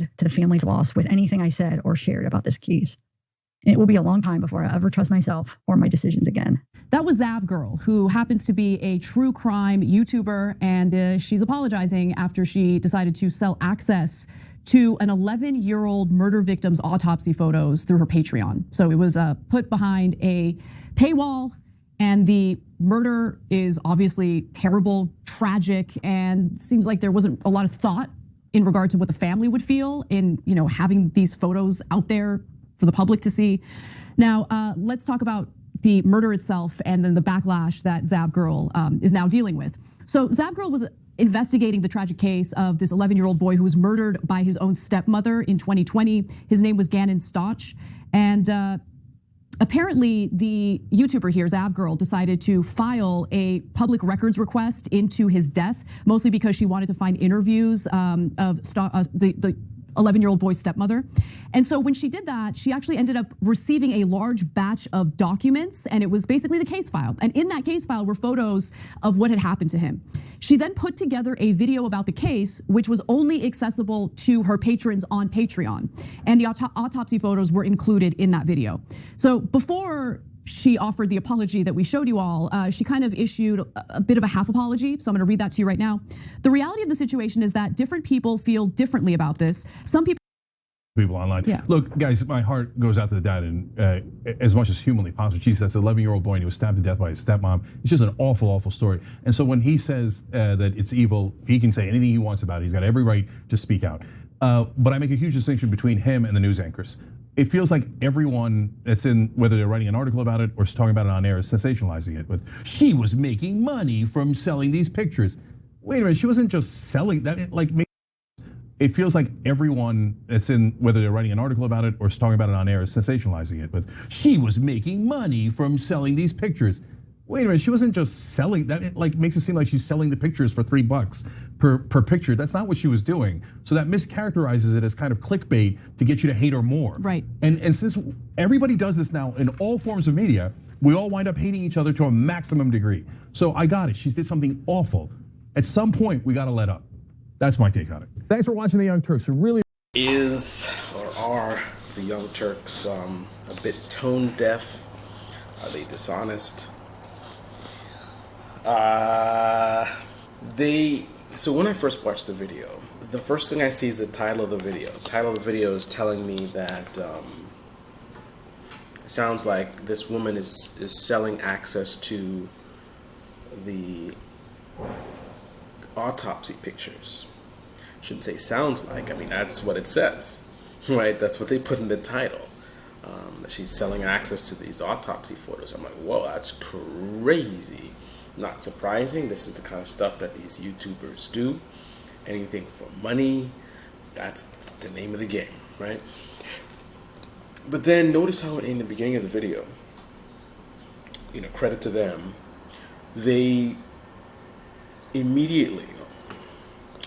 add to the family's loss with anything I said or shared about this case. And it will be a long time before I ever trust myself or my decisions again. That was Zav Girl, who happens to be a true crime YouTuber, and she's apologizing after she decided to sell access to an 11-year-old murder victim's autopsy photos through her Patreon. So it was put behind a paywall, and the murder is obviously terrible, tragic, and seems like there wasn't a lot of thought in regard to what the family would feel in, having these photos out there for the public to see. Now, let's talk about the murder itself and then the backlash that Zav Girl is now dealing with. So Zav Girl was investigating the tragic case of this 11-year-old boy who was murdered by his own stepmother in 2020. His name was Gannon Stotch. And apparently the YouTuber here, Zav Girl, decided to file a public records request into his death, mostly because she wanted to find interviews of the 11-year-old boy's stepmother. And so when she did that, she actually ended up receiving a large batch of documents, and it was basically the case file. And in that case file were photos of what had happened to him. She then put together a video about the case, which was only accessible to her patrons on Patreon. And the autopsy photos were included in that video. So before she offered the apology that we showed you all, she kind of issued a bit of a half apology. So I'm gonna read that to you right now. The reality of the situation is that different people feel differently about this. Some people online. Yeah. Look, guys, my heart goes out to the dad, and as much as humanly possible. Jesus, that's an 11-year-old boy, and he was stabbed to death by his stepmom. It's just an awful, awful story. And so when he says that it's evil, he can say anything he wants about it. He's got every right to speak out. But I make a huge distinction between him and the news anchors. It feels like everyone that's in, whether they're writing an article about it or talking about it on air, is sensationalizing it with, she was making money from selling these pictures. Wait a minute, she wasn't just selling that. It feels like everyone that's in, whether they're writing an article about it or talking about it on air, is sensationalizing it with, she was making money from selling these pictures. Wait a minute, she wasn't just selling that. It makes it seem like she's selling the pictures for $3 per picture. That's not what she was doing. So that mischaracterizes it as kind of clickbait to get you to hate her more. Right. And since everybody does this now in all forms of media, we all wind up hating each other to a maximum degree. So I got it, she did something awful. At some point, we gotta let up. That's my take on it. Thanks for watching the Young Turks. Who really are the Young Turks a bit tone deaf? Are they dishonest? So when I first watched the video, the first thing I see is the title of the video. The title of the video is telling me that it sounds like this woman is selling access to the autopsy pictures. Shouldn't say sounds like, I mean, that's what it says, right? That's what they put in the title. That she's selling access to these autopsy photos. I'm like, whoa, that's crazy. Not surprising. This is the kind of stuff that these YouTubers do. Anything for money, that's the name of the game, right? But then notice how in the beginning of the video, credit to them, they immediately,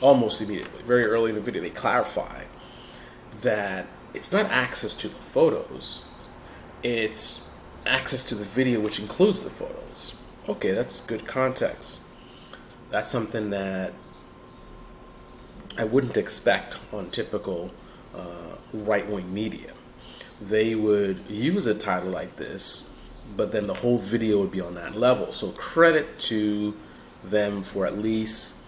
almost immediately, very early in the video, they clarify that it's not access to the photos, it's access to the video, which includes the photos. Okay, that's good context. That's something that I wouldn't expect on typical right-wing media. They would use a title like this, but then the whole video would be on that level. So credit to them for at least,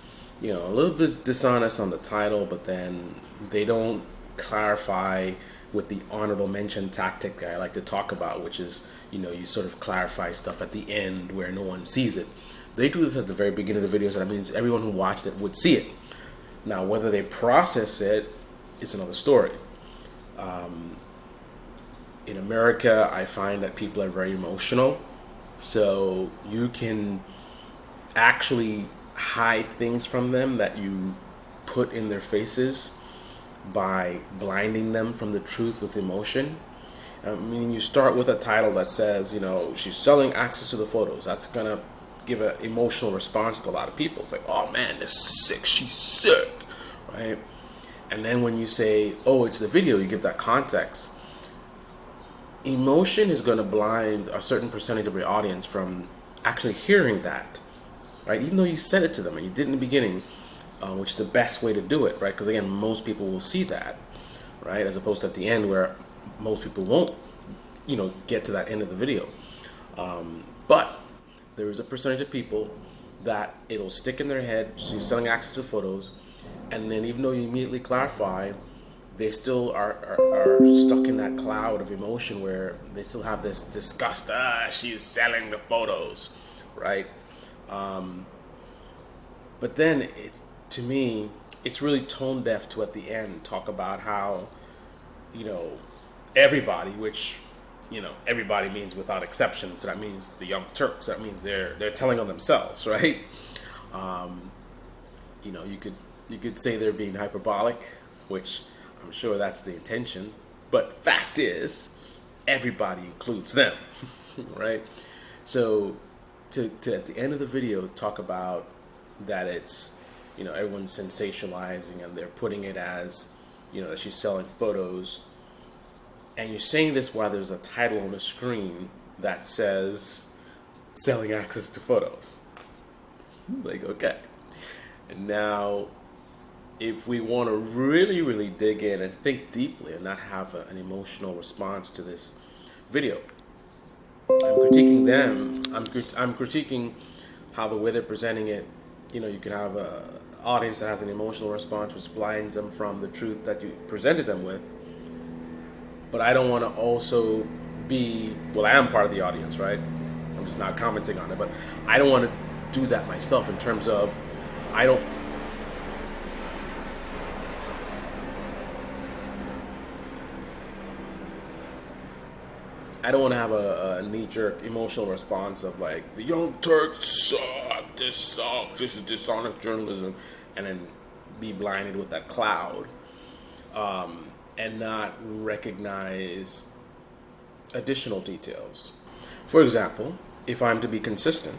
a little bit dishonest on the title, but then they don't clarify with the honorable mention tactic I like to talk about, which is, you sort of clarify stuff at the end where no one sees it. They do this at the very beginning of the videos, and that means everyone who watched it would see it. Now, whether they process it is another story. In America, I find that people are very emotional, so you can actually hide things from them that you put in their faces by blinding them from the truth with emotion. I mean, you start with a title that says, she's selling access to the photos. That's gonna give an emotional response to a lot of people. It's like, oh man, this is sick, she's sick, right? And then when you say, oh, it's the video, you give that context. Emotion is gonna blind a certain percentage of your audience from actually hearing that, right? Even though you said it to them and you did in the beginning, which is the best way to do it, right? Because again, most people will see that. right? As opposed to at the end where most people won't, get to that end of the video. But there is a percentage of people that it'll stick in their head. So you're selling access to photos, and then even though you immediately clarify, they still are stuck in that cloud of emotion where they still have this disgust. She's selling the photos, right? But then, to me, it's really tone deaf to at the end talk about how, everybody, which, everybody means without exception. So that means the Young Turks. That means they're telling on themselves, right? You could say they're being hyperbolic, which I'm sure that's the intention. But fact is, everybody includes them, right? So to at the end of the video talk about that it's, everyone's sensationalizing and they're putting it as, that she's selling photos. And you're saying this while there's a title on the screen that says selling access to photos. Like, okay. And now, if we want to really, really dig in and think deeply and not have an emotional response to this video, I'm critiquing them. I'm critiquing how the way they're presenting it. You could have an audience that has an emotional response which blinds them from the truth that you presented them with. But I don't want to also be, I am part of the audience, right? I'm just not commenting on it, but I don't want to do that myself in terms of, I don't want to have a knee-jerk emotional response of like, the Young Turks suck, this is dishonest journalism, and then be blinded with that cloud. And not recognize additional details. For example, if I'm to be consistent,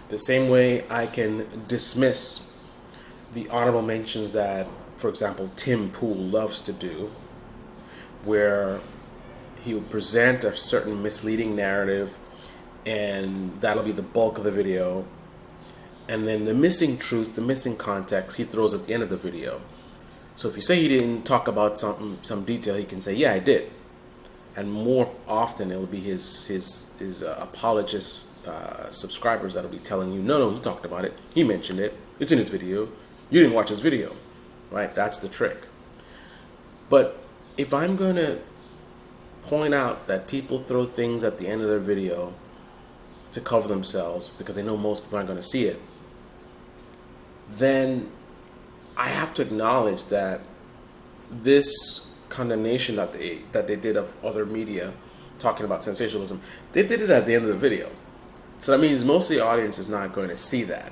the same way I can dismiss the honorable mentions that, for example, Tim Pool loves to do, where he will present a certain misleading narrative and that'll be the bulk of the video, and then the missing truth, the missing context, he throws at the end of the video. So if you say he didn't talk about some detail, he can say, yeah, I did. And more often it'll be his apologist subscribers that'll be telling you, no, he talked about it. He mentioned it. It's in his video. You didn't watch his video, right? That's the trick. But if I'm going to point out that people throw things at the end of their video to cover themselves because they know most people aren't going to see it, then I have to acknowledge that this condemnation that they did of other media talking about sensationalism, they did it at the end of the video. So that means most of the audience is not going to see that.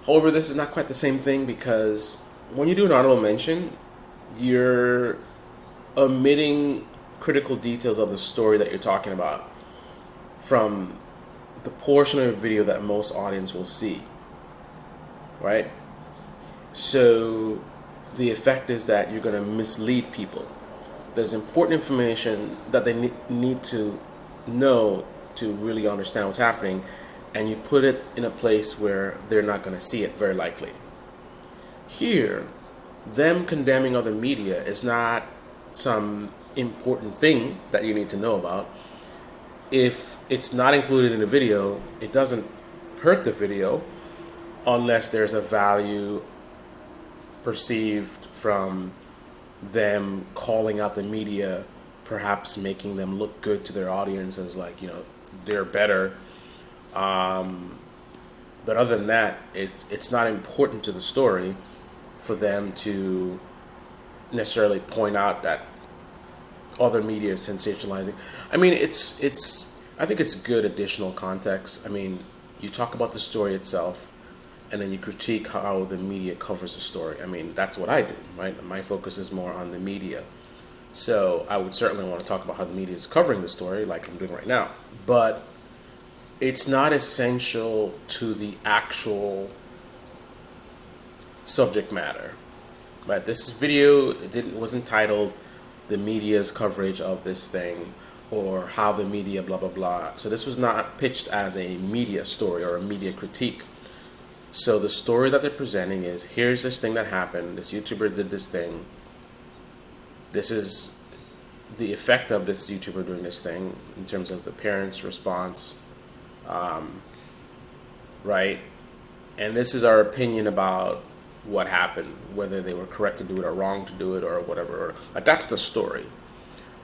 However, this is not quite the same thing because when you do an honorable mention, you're omitting critical details of the story that you're talking about from the portion of the video that most audience will see, right? So the effect is that you're going to mislead people. There's important information that they need to know to really understand what's happening, and you put it in a place where they're not going to see it, very likely. Here, them condemning other media is not some important thing that you need to know about. If it's not included in the video, it doesn't hurt the video unless there's a value perceived from them calling out the media, perhaps making them look good to their audience as like, they're better. But other than that, it's not important to the story for them to necessarily point out that other media is sensationalizing. I mean, I think it's good additional context. I mean, you talk about the story itself, and then you critique how the media covers the story. I mean, that's what I do, right? My focus is more on the media. So I would certainly want to talk about how the media is covering the story like I'm doing right now. But it's not essential to the actual subject matter, right? This video was entitled "The Media's Coverage of This Thing" or "How the Media blah blah blah." So this was not pitched as a media story or a media critique. So the story that they're presenting is, here's this thing that happened, this YouTuber did this thing, this is the effect of this YouTuber doing this thing in terms of the parents' response, right? And this is our opinion about what happened, whether they were correct to do it or wrong to do it or whatever. Like, that's the story.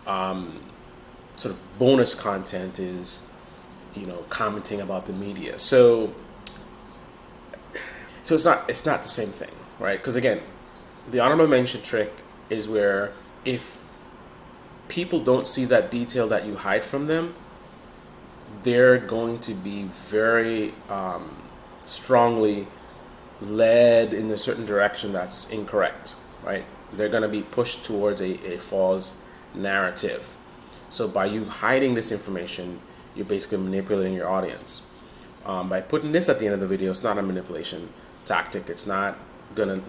Sort of bonus content is, commenting about the media. So it's not the same thing, right? Because again, the honorable mention trick is where if people don't see that detail that you hide from them, they're going to be very strongly led in a certain direction that's incorrect, right? They're going to be pushed towards a false narrative. So by you hiding this information, you're basically manipulating your audience. By putting this at the end of the video, it's not a manipulation tactic. It's not going to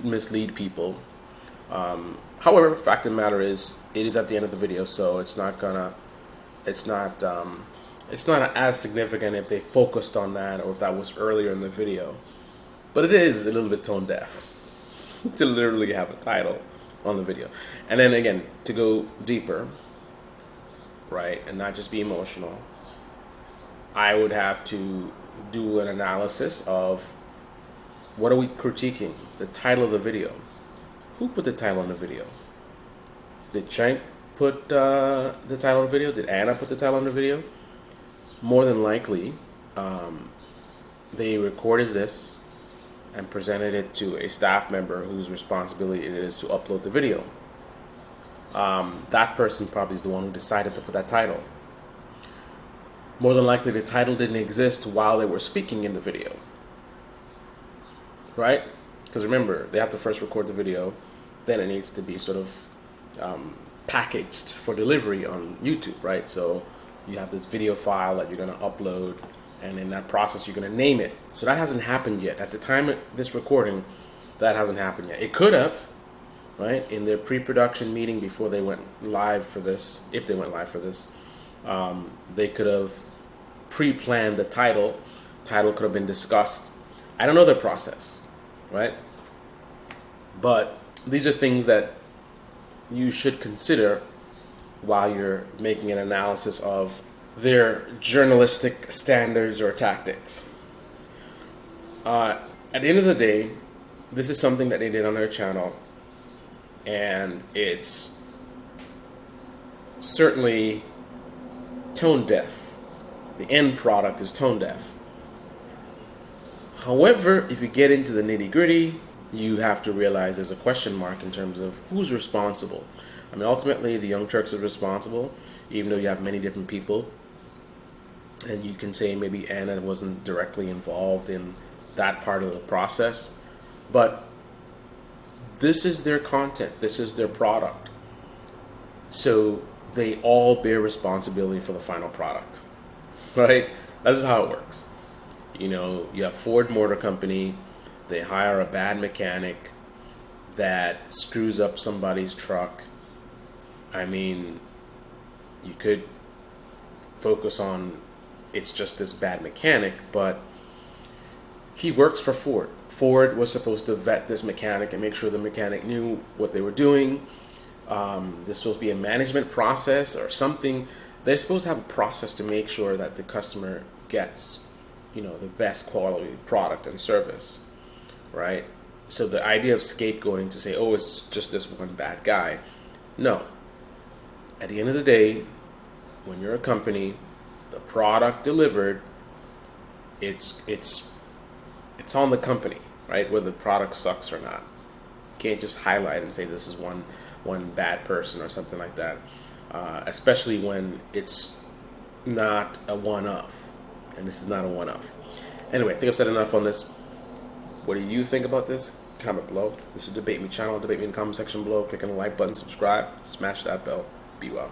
mislead people. However, fact of the matter is, it is at the end of the video, so it's not as significant if they focused on that or if that was earlier in the video. But it is a little bit tone deaf to literally have a title on the video. And then again, to go deeper, right, and not just be emotional, I would have to do an analysis of what are we critiquing? The title of the video. Who put the title on the video? Did Shank put the title on the video? Did Anna put the title on the video? More than likely, they recorded this and presented it to a staff member whose responsibility it is to upload the video. That person probably is the one who decided to put that title. More than likely, the title didn't exist while they were speaking in the video, right? Because remember, they have to first record the video, then it needs to be sort of packaged for delivery on YouTube, right? So you have this video file that you're going to upload, and in that process, you're going to name it. So that hasn't happened yet. At the time of this recording, that hasn't happened yet. It could have, right? In their pre-production meeting before they went live for this, if they went live for this, they could have pre-planned the title. Title could have been discussed. I don't know their process, right? But these are things that you should consider while you're making an analysis of their journalistic standards or tactics. At the end of the day, this is something that they did on their channel, and it's certainly tone deaf. The end product is tone deaf. However, if you get into the nitty-gritty, you have to realize there's a question mark in terms of who's responsible. I mean, ultimately, the Young Turks are responsible, even though you have many different people. And you can say maybe Anna wasn't directly involved in that part of the process. But this is their content. This is their product. So they all bear responsibility for the final product, right? That's how it works. You have Ford Motor Company. They hire a bad mechanic that screws up somebody's truck. I mean, you could focus on it's just this bad mechanic, but he works for Ford. Ford was supposed to vet this mechanic and make sure the mechanic knew what they were doing. This is supposed to be a management process or something. They're supposed to have a process to make sure that the customer gets, the best quality product and service, right? So the idea of scapegoating to say, oh, it's just this one bad guy. No. At the end of the day, when you're a company, the product delivered, it's on the company, right? Whether the product sucks or not. You can't just highlight and say this is one bad person or something like that. Especially when it's not a one-off. And this is not a one-off. Anyway, I think I've said enough on this. What do you think about this? Comment below. This is Debate Me channel. Debate me in the comment section below. Click on the like button, subscribe, smash that bell. Be well.